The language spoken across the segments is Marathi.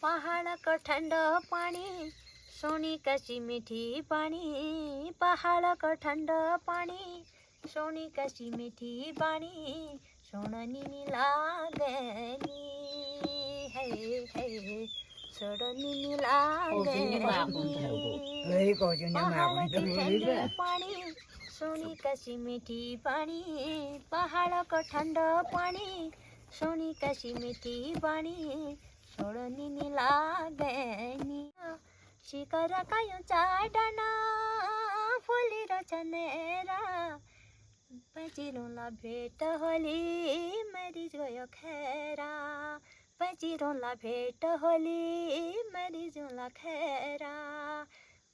पहाड़ का ठंडा पानी सोनी कसी मीठी पानी, पहाड़ का ठंडा पानी सोनी कसी मीठी पानी, सोननी लागनी है सोननी लागनी। पहाड़ की ठंडा पानी सोनी कसी मीठी पानी, पहाड़ का ठंडा पानी सोनी कसी मीठी पानी, सोडनी लागनी। शिखर कायो चाडना फुली र चनेरा, पजिरोला भेट होली मरिज गयो खेरा, पजिरोला भेट होली मरिज होला खेरा।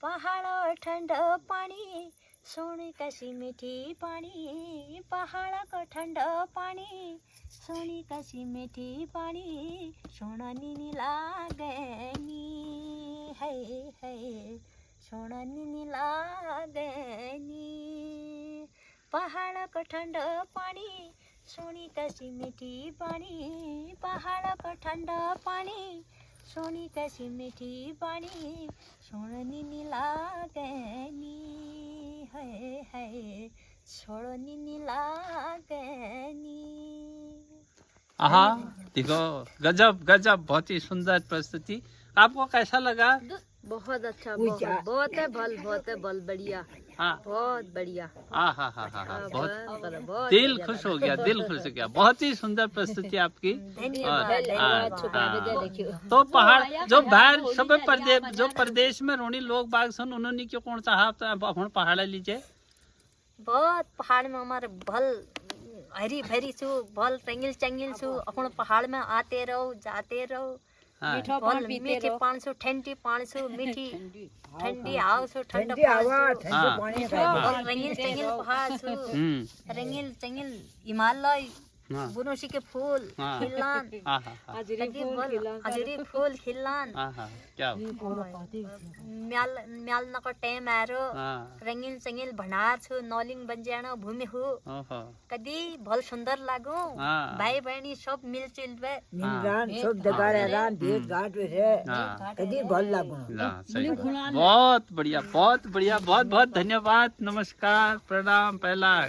पहाड़ ठंडा पानी सोनी कसी मीठी पानी, पहाड़ का ठंडा पानी सोनी कसी मीठी पानी, सोननी लागनी है सोननी लागनी। पहाड़ का ठंडा पानी सोनी कसी मीठी पानी, पहाड़ का ठंडा पानी सोनी कसी मीठी पानी, सोननी लागनी है सोननी लागनी। हाँ देखो, गजब गजब, बहुत ही सुंदर प्रस्तुति। आपको कैसा लगा? बहुत अच्छा, बहुत है बल बढ़िया। हाँ बहुत बढ़िया। हाँ हाँ हाँ हाँ हाँ, बहुत बहुत दिल खुश हो गया, दिल खुश हो गया। बहुत ही सुंदर प्रस्तुति आपकी। तो पहाड़ जो बाहर सब प्रदेश, जो प्रदेश में रोनी लोग बाग सन, उन्होंने क्यों कौन सा आप पहाड़ लीजिए? बहुत पहाड़ में हमारे भल हरी भरी छु, भल रंगील चंगील छु, अपन पहाड़ में आते रहो जाते रहो। हाँ। भल मीठी पानी छु, ठंडी पानी छु, मीठी ठंडी हवा छु, ठंडा पानी छु, भल रंगील चंगील पहाड़ छु, रंगील चंगील हिमालय, बुनोशी के फूल खिलान, हजरी फूल खिलान, क्या म्याल नको टाइम आरो रंगील चंगील भंडार छु, नौलिंग बंजाना भूमि हु, कदी भल सुंदर लागो। भाई बहनी सब मिलजुल बे सब जगह भेट घाट कदी भल लागो। बहुत बढ़िया, बहुत बढ़िया, बहुत बहुत धन्यवाद, नमस्कार, प्रणाम, पहला।